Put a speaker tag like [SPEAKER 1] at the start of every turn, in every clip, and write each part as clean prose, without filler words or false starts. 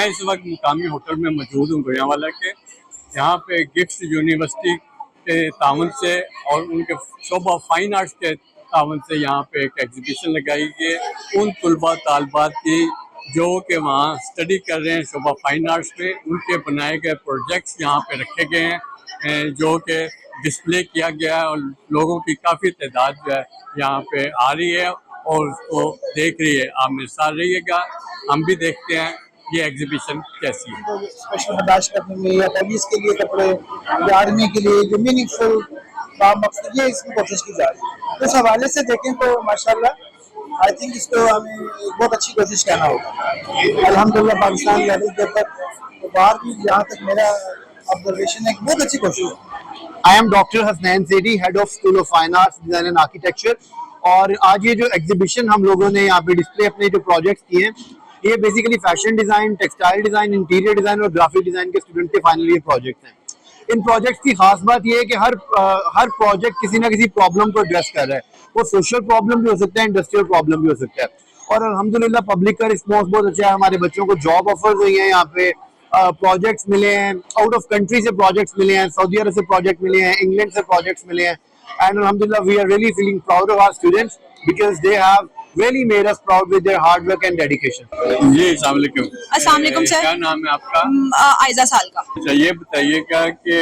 [SPEAKER 1] इस वक्त मुकामी होटल में मौजूद हूँ गुजरांवाला के। यहाँ पे गिफ्ट यूनिवर्सिटी के तावन से और उनके शोबा फाइन आर्ट्स के तावन से यहाँ पे एक एग्जीबिशन लगाई गई है उन तलबा तालबात की जो कि वहाँ स्टडी कर रहे हैं शोबा फाइन आर्ट्स पे। उनके बनाए गए प्रोजेक्ट्स यहाँ पे रखे गए हैं जो कि डिस्प्ले किया गया है और लोगों की काफ़ी तादाद जो है यहाँ पे आ रही है और उसको देख रही है। आप मेरे साथ रहिएगा, हम भी देखते हैं ये एग्जीबिशन कैसी है।
[SPEAKER 2] स्पेशल बर्दाश्त करने में या पुलिस के लिए कपड़े या आर्मी के लिए जो मीनिंगफुल काम मकसद ये इसकी कोशिश की जा रही है। इस हवाले से देखें तो माशाल्लाह आई थिंक इसको हमें बहुत अच्छी कोशिश करना होगा। अल्हम्दुलिल्लाह पाकिस्तान लेवल के ऊपर तो बाहर भी जहाँ तक मेरा ऑब्जर्वेशन है बहुत अच्छी कोशिश है।
[SPEAKER 3] I am doctor Hasnain Zaidi, head of school of fine arts design and architecture. और आज ये जो एग्जीबिशन हम लोगों ने यहाँ पे डिस्प्ले अपने जो प्रोजेक्ट्स किए हैं ये basically fashion design, textile design, interior design और ग्राफिक डिजाइन के स्टूडेंट के फाइनल ईयर प्रोजेक्ट्स हैं। इन प्रोजेक्ट्स की खास बात यह है कि हर प्रोजेक्ट किसी ना किसी प्रॉब्लम को एड्रेस कर रहा है। वो सोशल प्रॉब्लम भी हो सकता है, इंडस्ट्रियल प्रॉब्लम भी हो सकता है। और अल्हम्दुलिल्लाह पब्लिक का रिस्पॉन्स बहुत अच्छा है। हमारे बच्चों को जॉब ऑफर्स हुई हैं, यहाँ पे प्रोजेक्ट्स मिले हैं, आउट ऑफ कंट्री से प्रोजेक्ट्स मिले हैं, सऊदी अरब से प्रोजेक्ट मिले हैं, इंग्लैंड से प्रोजेक्ट्स मिले हैं। एंड अल्हम्दुलिल्लाह we are really feeling proud of our students because they have really made us proud with their hard work and dedication.
[SPEAKER 1] जी अस्सलाम वालेकुम
[SPEAKER 4] सर।
[SPEAKER 1] क्या नाम है आपका?
[SPEAKER 4] आयजा साल का।
[SPEAKER 1] अच्छा ये बताइएगा कि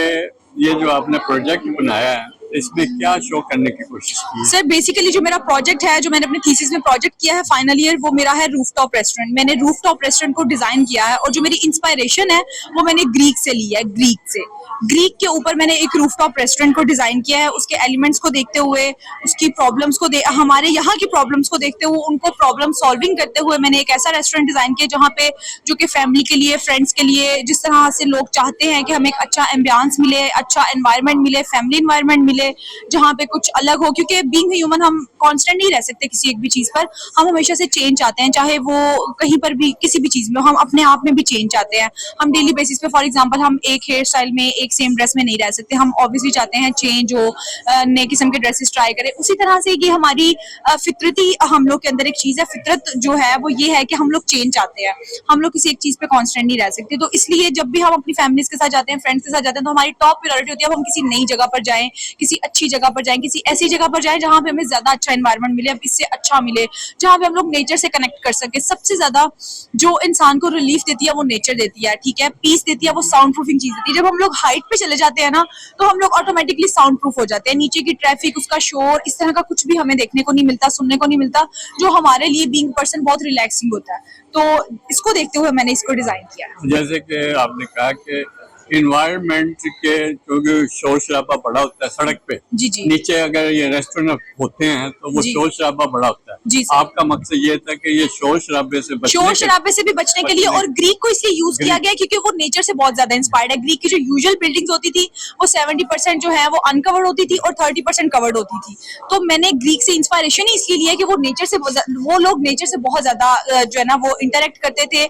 [SPEAKER 1] ये जो आपने प्रोजेक्ट बनाया है इसमें क्या शो करने की कोशिश की है?
[SPEAKER 4] सर बेसिकली जो मेरा प्रोजेक्ट है, जो मैंने अपने थीसिस में प्रोजेक्ट किया है फाइनल ईयर, वो मेरा है रूफटॉप रेस्टोरेंट। मैंने रूफटॉप रेस्टोरेंट को डिजाइन किया है और जो मेरी इंस्पायरेशन है वो मैंने ग्रीक से ली है। ग्रीक के ऊपर मैंने एक रूफटॉप रेस्टोरेंट को डिजाइन किया है। उसके एलिमेंट्स को देखते हुए, उसकी प्रॉब्लम्स को हमारे यहाँ की प्रॉब्लम्स को देखते हुए, उनको प्रॉब्लम सॉल्विंग करते हुए मैंने एक ऐसा रेस्टोरेंट डिजाइन किया जहाँ पे जो कि फैमिली के लिए, फ्रेंड्स के लिए, जिस तरह से लोग चाहते हैं कि हमें एक अच्छा एम्बियंस मिले, अच्छा एनवायरनमेंट मिले, फैमिली एनवायरनमेंट मिले जहाँ पे कुछ अलग हो। क्योंकि बीइंग ह्यूमन हम कांस्टेंट नहीं रह सकते किसी एक भी चीज पर, हम हमेशा से चेंज चाहते हैं, चाहे वो कहीं पर भी किसी भी चीज में, हम अपने आप में भी चेंज चाहते हैं। हम डेली बेसिस पे फॉर एग्जांपल हम एक हेयर स्टाइल में, एक सेम ड्रेस में नहीं रह सकते, हम ऑब्वियसली चाहते हैं चेंज हो, नए किस्म के ड्रेसेस ट्राई करें। उसी तरह से ये हमारी फितरती हम लोग के अंदर एक चीज है। फितरत जो है वो ये है कि हम लोग चेंज चाहते हैं, हम लोग किसी एक चीज पे कांस्टेंट नहीं रह सकते। तो इसलिए जब भी हम अपनी फैमिलीज के साथ जाते हैं, फ्रेंड्स के साथ जाते हैं, तो हमारी टॉप प्रायोरिटी होती है अब हम किसी नई जगह पर जाएं, किसी अच्छी जगह पर जाएं, किसी ऐसी जगह पर जाएं जहां पे हमें ज्यादा अच्छा एनवायरनमेंट मिले, अब इससे अच्छा मिले, जहां पे हम लोग नेचर से कनेक्ट कर सके। सबसे ज्यादा जो इंसान को रिलीफ देती है वो नेचर देती है, ठीक है, पीस देती है, वो साउंड प्रूफिंग चीज देती है। जब हम लोग हाइट पे चले जाते हैं ना तो हम लोग ऑटोमेटिकली साउंड प्रूफ हो जाते हैं। नीचे की ट्रैफिक, उसका शोर, इस तरह का कुछ भी हमें देखने को नहीं मिलता, सुनने को नहीं मिलता, जो हमारे लिए बीइंग पर्सन बहुत रिलैक्सिंग होता है। तो इसको देखते हुए मैंने इसको डिजाइन किया है।
[SPEAKER 1] जैसे कि आपने कहा कि इन्वायरमेंट के क्योंकि शोर शराबा बड़ा होता है सड़क पे,
[SPEAKER 4] जी जी,
[SPEAKER 1] नीचे अगर ये रेस्टोरेंट होते हैं तो वो शोर शराबा बड़ा होता है।
[SPEAKER 4] जी
[SPEAKER 1] आपका मकसद ये था कि ये शोर शराबे से
[SPEAKER 4] भी बचने के लिए, और ग्रीक को इसलिए यूज किया गया क्योंकि वो नेचर से बहुत ज्यादा इंस्पायर्ड है। ग्रीक की जो यूजुअल बिल्डिंग्स होती थी वो 70% जो है वो अनकवर्ड होती थी और 30% कवर्ड होती थी। तो मैंने ग्रीक से इंस्पायरेशन ही इसलिए लिया कि वो नेचर से, वो लोग नेचर से बहुत ज्यादा जो है ना वो इंटरेक्ट करते थे।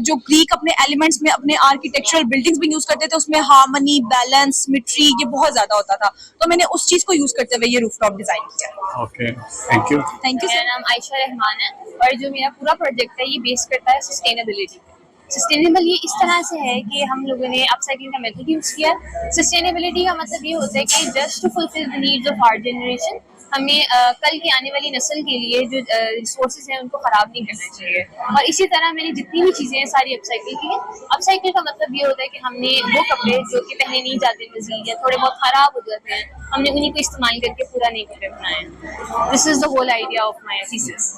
[SPEAKER 4] जो ग्रीक अपने एलिमेंट्स में अपने आर्किटेक्चरल बिल्डिंग्स भी यूज करते थे, उसमें हार्मनी, बैलेंस, सिमेट्री ये बहुत ज्यादा होता था। तो मैंने उस चीज को यूज करते हुए ये रूफटॉप डिजाइन किया।
[SPEAKER 1] Okay, thank you.
[SPEAKER 5] मेरा नाम आयशा रहमान है और जो मेरा पूरा प्रोजेक्ट है ये बेस करता है सस्टेनेबिलिटी पे। सस्टेनेबल ये इस तरह से है कि हम लोगों ने अपसाइक्लिंग का मेथड यूज किया। सस्टेनेबिलिटी का मतलब ये होता है कि just to fulfil the needs of our generation, हमें कल की आने वाली नस्ल के लिए जो रिसोर्सेज हैं उनको खराब नहीं करना चाहिए। और इसी तरह मैंने जितनी भी चीज़ें हैं सारी अपसाइकिल की हैं। अपसाइकिल का मतलब ये होता है कि हमने वो कपड़े जो कि पहने नहीं जाते मजीद या थोड़े बहुत खराब हो जाते हैं, हमने उन्हीं को इस्तेमाल करके पूरा नए कपड़े बनाए। This is the whole idea of my thesis.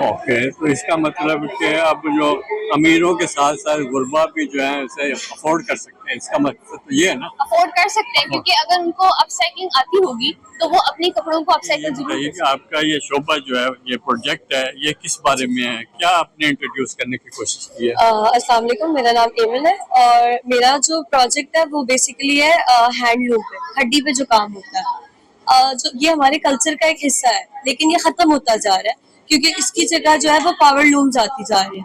[SPEAKER 1] Okay, तो इसका मतलब कि अब जो अमीरों के साथ साथ गुरबा भी जो है उसे अफोर्ड कर सकते हैं, इसका मतलब तो ये है ना?
[SPEAKER 5] अफोर्ड कर सकते हैं क्योंकि अगर उनको अपसाइक्लिंग आती होगी तो वो अपने कपड़ों को अपसाइकिल जरूर
[SPEAKER 1] बताइए कि आपका ये शोबा जो है, ये प्रोजेक्ट है, ये किस बारे में है, क्या आपने इंट्रोड्यूस करने की कोशिश की है?
[SPEAKER 6] अस्सलाम वालेकुम, मेरा नाम एमिल है और मेरा जो प्रोजेक्ट है वो बेसिकली है हैंडलूम पे, हड्डी पे जो काम होता है। जो ये हमारे कल्चर का एक हिस्सा है लेकिन ये खत्म होता जा रहा है क्योंकि इसकी जगह जो है वो पावर लूम्स आती जा रही है,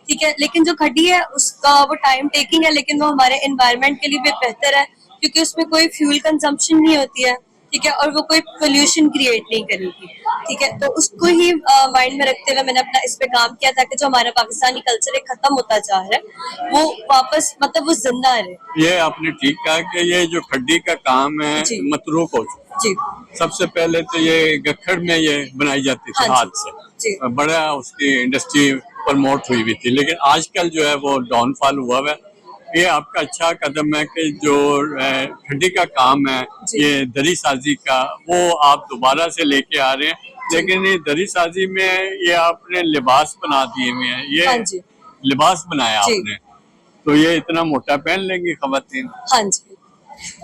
[SPEAKER 6] ठीक है। लेकिन जो खड्डी है उसका वो टाइम टेकिंग है लेकिन वो हमारे एनवायरनमेंट के लिए भी बेहतर है क्योंकि उसमें कोई फ्यूल कंजम्पशन नहीं होती है, ठीक है, और वो कोई पोल्यूशन क्रिएट नहीं करेगी, ठीक है। तो उसको ही माइंड में रखते हुए मैंने अपना इस पे काम किया ताकि जो हमारा पाकिस्तानी कल्चर है खत्म होता जा रहा है वो वापस मतलब वो जिंदा रहे।
[SPEAKER 1] ये आपने ठीक कहा कि ये जो खड्डी का काम है
[SPEAKER 6] जी।
[SPEAKER 1] मतरूक हो चुका है।
[SPEAKER 6] जी
[SPEAKER 1] सबसे पहले तो ये गखड़ में ये बनाई जाती थी
[SPEAKER 6] हाँ जी,
[SPEAKER 1] हाथ
[SPEAKER 6] जी।
[SPEAKER 1] से, बड़ा उसकी इंडस्ट्री प्रमोट हुई थी, लेकिन आजकल जो है वो डाउनफॉल हुआ है। ये आपका अच्छा कदम है कि जो खड्डी का काम है,
[SPEAKER 6] जी।
[SPEAKER 1] ये दरी साजी का, वो आप दोबारा से लेके आ रहे हैं, लेकिन ये दरी साजी में ये आपने लिबास बना दिए हुए हैं, ये
[SPEAKER 6] हाँ जी।
[SPEAKER 1] लिबास बनाया
[SPEAKER 6] जी।
[SPEAKER 1] आपने, तो ये इतना मोटा पहन लेंगी खवातीन?
[SPEAKER 6] हाँ जी,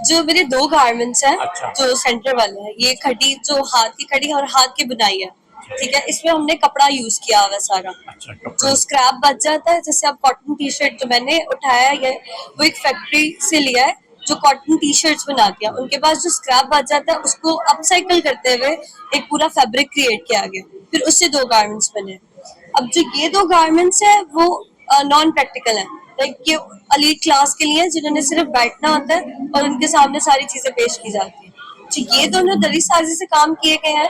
[SPEAKER 6] जो मेरे 2 गारमेंट्स हैं,
[SPEAKER 1] अच्छा।
[SPEAKER 6] जो सेंटर वाले हैं, ये खड़ी जो हाथ की खड़ी और हाथ की बुनाई है, ठीक है। इसमें हमने कपड़ा यूज किया हुआ है सारा।
[SPEAKER 1] अच्छा, कपड़ा।
[SPEAKER 6] जो स्क्रैप बच जाता है, जैसे आप कॉटन टी शर्ट जो मैंने उठाया है वो एक फैक्ट्री से लिया है जो कॉटन टी शर्ट्स बनाती है, उनके पास जो स्क्रैप बच जाता है उसको अपसाइकल करते हुए एक पूरा फैब्रिक क्रिएट किया गया, फिर उससे 2 गारमेंट्स बने। अब जो ये 2 गारमेंट्स है वो नॉन प्रैक्टिकल है, लाइक ये एलीट क्लास के लिए जिन्होंने सिर्फ बैठना होता है और उनके सामने सारी चीजें पेश की जाती है। जो ये दोनों दरी साजी से काम किए गए हैं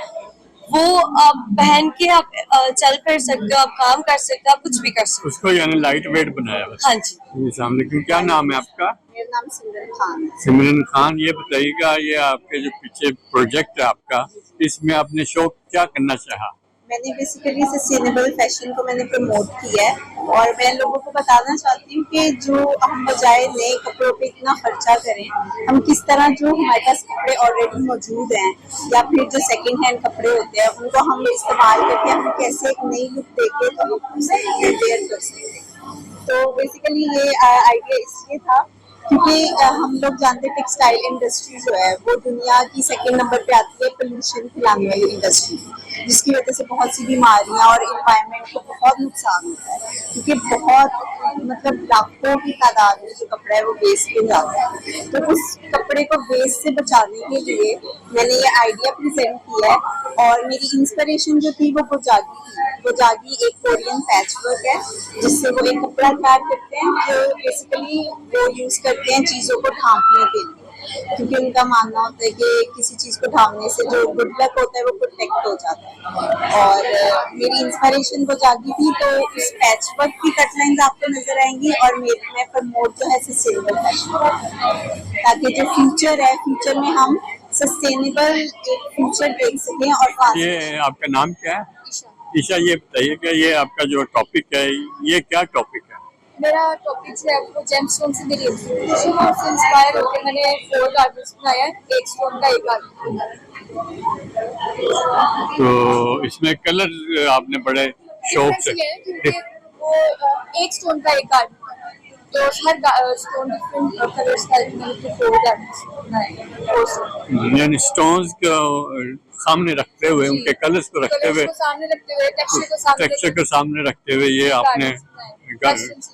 [SPEAKER 6] वो आप पहन के आप चल कर सकते हो, आप काम कर सकते हो, आप कुछ भी कर सकते
[SPEAKER 1] उसको यानी लाइट वेट बनाया हुआ है।
[SPEAKER 6] हो। हाँ जी,
[SPEAKER 1] अस्सलाम वालेकुम, क्या नाम है आपका?
[SPEAKER 2] मेरा नाम सिमरन खान है।
[SPEAKER 1] सिमरन खान, ये बताइएगा ये आपके जो पीछे प्रोजेक्ट है आपका, इसमें आपने शौक क्या करना चाहा?
[SPEAKER 2] मैंने बेसिकली सस्टेनेबल फैशन को मैंने प्रमोट किया है और मैं लोगों को बताना चाहती हूँ कि जो हम बजाय नए कपड़ों पे इतना खर्चा करें, हम किस तरह जो हमारे पास कपड़े ऑलरेडी मौजूद हैं या फिर जो सेकंड हैंड कपड़े होते हैं उनको हम इस्तेमाल करके हम कैसे एक नई लुक देके तो हम उसे वेयर कर सकते हैं। तो बेसिकली ये आइडिया इसलिए था क्योंकि हम लोग जानते हैं टेक्सटाइल इंडस्ट्री जो है वो दुनिया की सेकंड नंबर पे आती है पोल्यूशन फैलाने वाली इंडस्ट्री, जिसकी वजह से बहुत सी बीमारियां और इन्वायरमेंट को बहुत नुकसान होता है, क्योंकि बहुत मतलब लाखों की तादाद में जो कपड़ा है वो वेस्ट हो जाता है। तो उस कपड़े को वेस्ट से बचाने के लिए मैंने ये आइडिया प्रेजेंट किया है और मेरी इंस्पिरेशन जो थी वो गोजागी एक कोरियन पैच वर्क है, जिससे वो एक कपड़ा तैयार करते हैं जो बेसिकली वो यूज करते हैं चीजों को ढांकने के लिए, क्योंकि उनका मानना होता है कि किसी चीज को ढांकने से जो गुड लक होता है वो प्रोटेक्ट हो जाता है। और मेरी इंस्पिरेशन गोजागी थी, तो उस पैच वर्क की कटलाइंस आपको नजर आएंगी और मैं प्रमोट जो है सस्टेनेबल फैशन, ताकि जो फ्यूचर है फ्यूचर में हम सस्टेनेबल एक फ्यूचर देख सकें। और
[SPEAKER 1] ये आपका नाम क्या है? ईशा, ये बताइए कि ये आपका जो टॉपिक है ये क्या टॉपिक है?
[SPEAKER 7] मेरा टॉपिक है आपको जेमस्टोन से मेरी इंस्पिरेशन और उससे इंस्पायर होकर मैंने 4 गार्डन्स बनाया है, एक स्टोन का एक गार्डन।
[SPEAKER 1] तो इसमें कलर आपने बड़े शौक से,
[SPEAKER 7] क्योंकि वो एक स्टोन का एक गार्डन तो हर स्टोन डिफरेंट कलर्स का मैंने 4 गार्डन्स बनाए।
[SPEAKER 1] यानी स्टोन्स को सामने रखते हुए, उनके कलर्स को रखते हुए,
[SPEAKER 7] सामने रखते हुए
[SPEAKER 1] टेक्सचर को सामने रखते हुए ये आपने गारमेंट्स।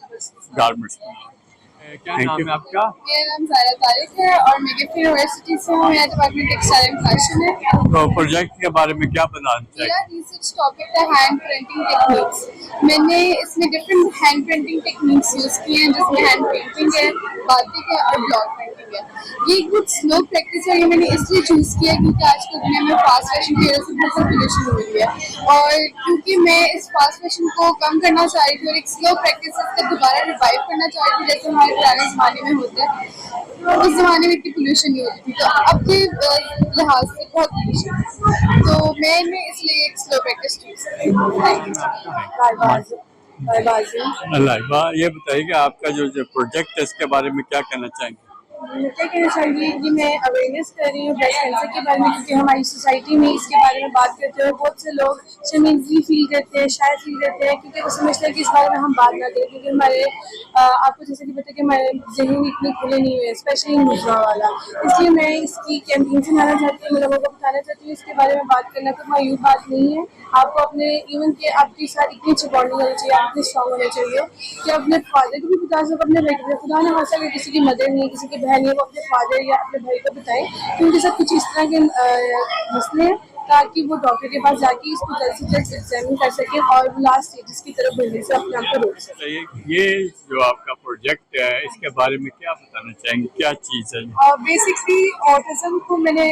[SPEAKER 1] क्या नाम है आपका?
[SPEAKER 7] मेरा नाम सारा तारिक है और मैं गिफ्ट यूनिवर्सिटी से हूँ। मेरा डिपार्टमेंट टेक्सटाइल एंड फैशन है।
[SPEAKER 1] तो प्रोजेक्ट के बारे में क्या बताना
[SPEAKER 7] मेरा
[SPEAKER 1] चाहिए?
[SPEAKER 7] रिसर्च टॉपिक है हैंड प्रिंटिंग टेक्निक्स। मैंने इसमें different hand printing techniques use किए हैं, जिसमें हैंड प्रिंटिंग है, बातिक है और ब्लॉक प्रिंटिंग है। ये कुछ स्लो प्रैक्टिस है, ये मैंने इसलिए चूज किया क्योंकि आजकल दुनिया में फास्ट फैशन की वजह से बहुत पॉपुलेशन हो रही है और क्योंकि मैं इस फास्ट फैशन को कम करना चाह रही थी और एक स्लो प्रैक्टिस इसका दोबारा रिवाइव करना चाह रही थी, जैसे हमारे पुराने ज़माने में होता है। उस ज़माने में इतनी पोल्यूशन नहीं होती थी, तो अब के लिहाज से बहुत पोल्यूशन, तो मैंने इसलिए एक स्लो प्रैक्टिस चूज की।
[SPEAKER 1] अल्लाह, ये बताइए कि आपका जो प्रोजेक्ट है इसके बारे में क्या कहना चाहेंगे?
[SPEAKER 7] क्या कहना चाहिए कि मैं अवेयरनेस कर रही हूँ ब्रेस्ट कैंसर के बारे में, क्योंकि हमारी सोसाइटी में इसके बारे में बात करते हुए बहुत से लोग शर्मिंदगी फील करते हैं, शायद फील करते हैं, क्योंकि वो समझते हैं कि इस बारे में हम बात ना करें, क्योंकि हमारे आपको जैसे कि पता है कि हमारे जहन इतने खुले नहीं हुए, स्पेशली मुद्रा वाला। इसलिए मैं इसकी कैंपेन चलाना चाहती हूँ, मैं लोगों को बताना चाहती हूँ इसके बारे में बात करना कोई मायूब बात नहीं है। आपको अपने इवन के आपके साथ इतनी अच्छी बॉन्डिंग होनी चाहिए, आप इतने स्ट्रॉन्ग होने चाहिए कि अपने फादर को भी बता सको, अपने भाई को, खुदा ना खासा अगर किसी की मदर नहीं है, किसी की बहन है, वो अपने फादर या अपने भाई को बताएं कि उनके साथ कुछ इस तरह के मसले हैं, ताकि वो डॉक्टर के पास जाके इसको जल्द से जल्द एग्जामिन कर सके और लास्ट स्टेजेस की तरफ बढ़ने से अपने आप को रोक सके।
[SPEAKER 1] ये जो आपका प्रोजेक्ट है इसके बारे में क्या बताना चाहेंगे, क्या चीज़ है?
[SPEAKER 7] बेसिकली ऑटिज्म को मैंने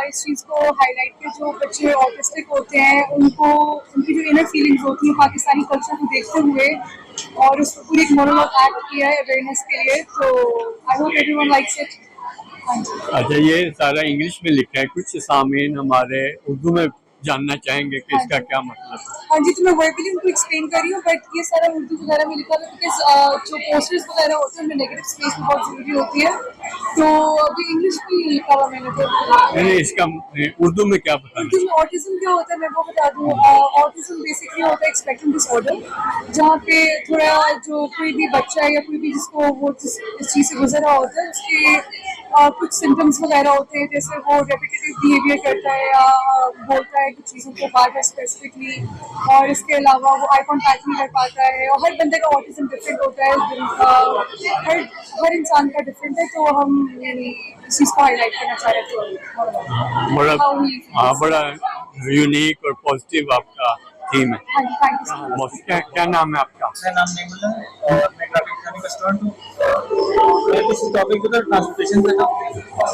[SPEAKER 7] इस चीज़ को हाईलाइट किया, जो बच्चे ऑटिस्टिक होते हैं उनको उनकी जो इनर फीलिंग्स होती हैं पाकिस्तानी कल्चर को देखते हुए, और उस पर पूरी एक मोनोलॉग एक्ट किया है अवेयरनेस के लिए। तो I hope everyone likes it.
[SPEAKER 1] अच्छा, ये सारा इंग्लिश में लिखा है, कुछ सामीन हमारे उर्दू में जानना चाहेंगे कि इसका क्या मतलब है?
[SPEAKER 7] हाँ जी, तो मैं वर्बली उनको एक्सप्लेन कर रही हूँ, बट ये सारा उर्दू वगैरह में लिखा है बिकॉज जो पोस्टर्स वगैरह होते हैं उनमें नेगेटिव स्पेस में बहुत जरूरी होती है, तो अभी इंग्लिश में लिखा हुआ मैंने। तो
[SPEAKER 1] नहीं, इसका उर्दू में क्या बताना?
[SPEAKER 7] उर्दू में ऑटिज्म क्या होता है मैं वो बता दूँ। ऑटिज्म बेसिकली होता है स्पेक्ट्रम डिसऑर्डर, जहाँ पे थोड़ा जो कोई भी बच्चा है या कोई भी जिसको वो इस चीज़ से गुजर रहा होता है, उसके कुछ सिम्टम्स वगैरह होते हैं, जैसे वो रेपिटेटिव बिहेवियर करता है या बोलता है कुछ चीज़ों को बार बार स्पेसिफिकली, और इसके अलावा वो आई कॉन्टैक्ट नहीं कर पाता है। और हर बंदे का ऑटिज्म डिफरेंट होता है, हर इंसान का डिफरेंट है, तो हम इस चीज़ को हाईलाइट करना चाह रहे थे।
[SPEAKER 1] बड़ा यूनिक और पॉजिटिव आपका थीम है।
[SPEAKER 7] हाँ जी, थैंक यू सो मच।
[SPEAKER 1] क्या नाम है आपका?
[SPEAKER 8] मेरा नाम नेमुल है और मैं ग्राफिक डिजाइनिंग का स्टूडेंट हूँ। मैं किसी टॉपिक पे ट्रांसपोर्टेशन पे था और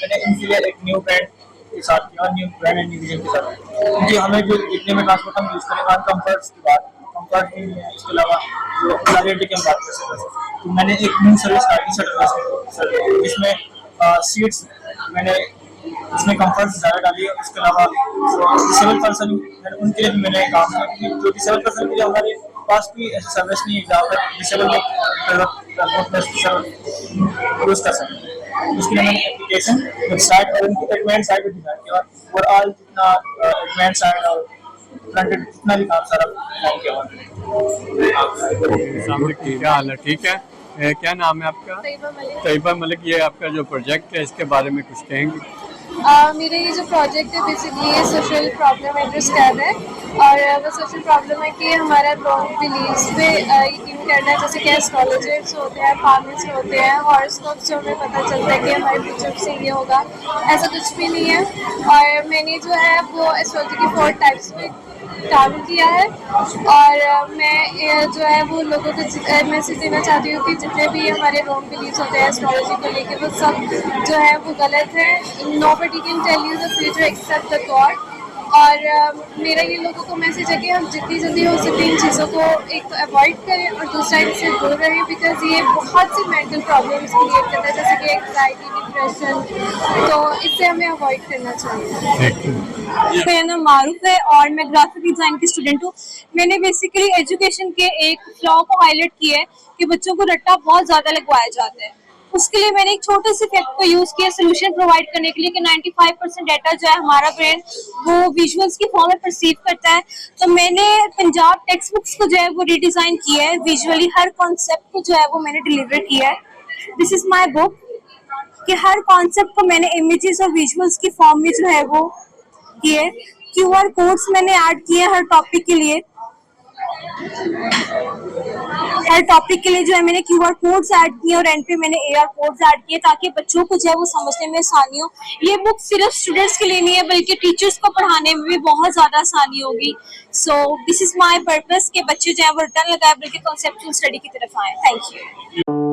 [SPEAKER 8] मैंने इनके लिए एक न्यू ब्रांड के साथ किया, new brand and new vision के साथ, क्योंकि हमें जो जितने में ट्रांसपोर्ट हम यूज़ करें बाद कम्फर्ट्स की बात, कम्फर्ट नहीं है, इसके अलावा जो क्लैरिटी की हम बात कर सकते हैं। तो मैंने एक न्यू सर्विस स्टार्ट की जिसमें सीट्स मैंने इसमें कंफर्ट ज़्यादा डाली है। उसके अलावा जो डिसेबल पर्सन उनके लिए भी मैंने काम किया, क्योंकि जो डिसेबल पर्सन के लिए हमारे पास भी ऐसी सर्विस नहीं है जहाँ पर डिसेबल लोग यूज़ कर सकते हैं। उसके लिए मैंने एप्लीकेशन वेबसाइट और उनकी एडवांस साइट पर डिजाइन किया, और ऑल जितना एडवांस साइट और फ्रंट जितना भी काम सारा काम किया हुआ।
[SPEAKER 1] क्या हाल है? ठीक है। क्या नाम है आपका? तैयबा मलिक। ये आपका जो प्रोजेक्ट है इसके बारे में कुछ कहेंगे?
[SPEAKER 7] मेरा ये जो प्रोजेक्ट है बेसिकली ये सोशल प्रॉब्लम एड्रेस करना है, और वो सोशल प्रॉब्लम है कि हमारा रॉन्ग बिलीव्स पे यकीन करना है, जैसे कि एस्ट्रोलॉजर्स होते हैं, फार्मिस्ट होते हैं, हॉरोस्कोप से हमें पता चलता है कि हमारे फ्यूचर से ये होगा, ऐसा कुछ भी नहीं है। और मैंने जो है वो एस्ट्रोलॉजी की 4 टाइप्स में काम किया है, और मैं जो है वो लोगों को मैसेज देना चाहती हूँ कि जितने भी हमारे रॉन्ग बिलीव्स होते हैं एस्ट्रोलॉजी को लेके, वो सब जो है वो गलत है। Nobody can tell you the future except the God. और मेरा ये लोगों को मैसेज है कि हम जितनी जल्दी हो सके इन चीज़ों को एक तो अवॉइड करें और दूसरा इनसे दूर रहें, बिकॉज ये बहुत सी मेंटल प्रॉब्लम्स क्रिएट करता है, जैसे कि एंग्जाइटी, डिप्रेशन, तो इससे हमें अवॉइड करना चाहिए।
[SPEAKER 6] मेरा नाम मारूफ है और मैं ग्राफिक डिजाइन की स्टूडेंट हूँ। मैंने बेसिकली एजुकेशन के एक फ्लॉ को हाईलाइट किया है कि बच्चों को रट्टा बहुत ज़्यादा लगवाया जाता है। उसके लिए मैंने एक छोटे से फैक्ट को यूज किया सोल्यूशन प्रोवाइड करने के लिए कि 95% डाटा जो है हमारा ब्रेन वो विजुअल्स की फॉर्म में परसीव करता है। तो मैंने पंजाब टेक्स्ट बुक्स को जो है वो रीडिजाइन किया है, विजुअली हर कॉन्सेप्ट को जो है वो मैंने डिलीवर किया है। दिस इज माय बुक कि हर कॉन्सेप्ट को मैंने इमेजेस और विजुअल्स की फॉर्म में जो है वो किए। QR कोड्स मैंने ऐड किए हर टॉपिक के लिए। हर टॉपिक के लिए जो है मैंने QR कोड्स ऐड किए और एंड पे मैंने AR कोड्स ऐड किए ताकि बच्चों को जो है वो समझने में आसानी हो। ये बुक सिर्फ स्टूडेंट्स के लिए नहीं है बल्कि टीचर्स को पढ़ाने में भी बहुत ज्यादा आसानी होगी। So this is my purpose कि बच्चे जो है वो रिटर्न लगाए बल्कि कॉन्सेप्चुअल स्टडी की तरफ आए। Thank you.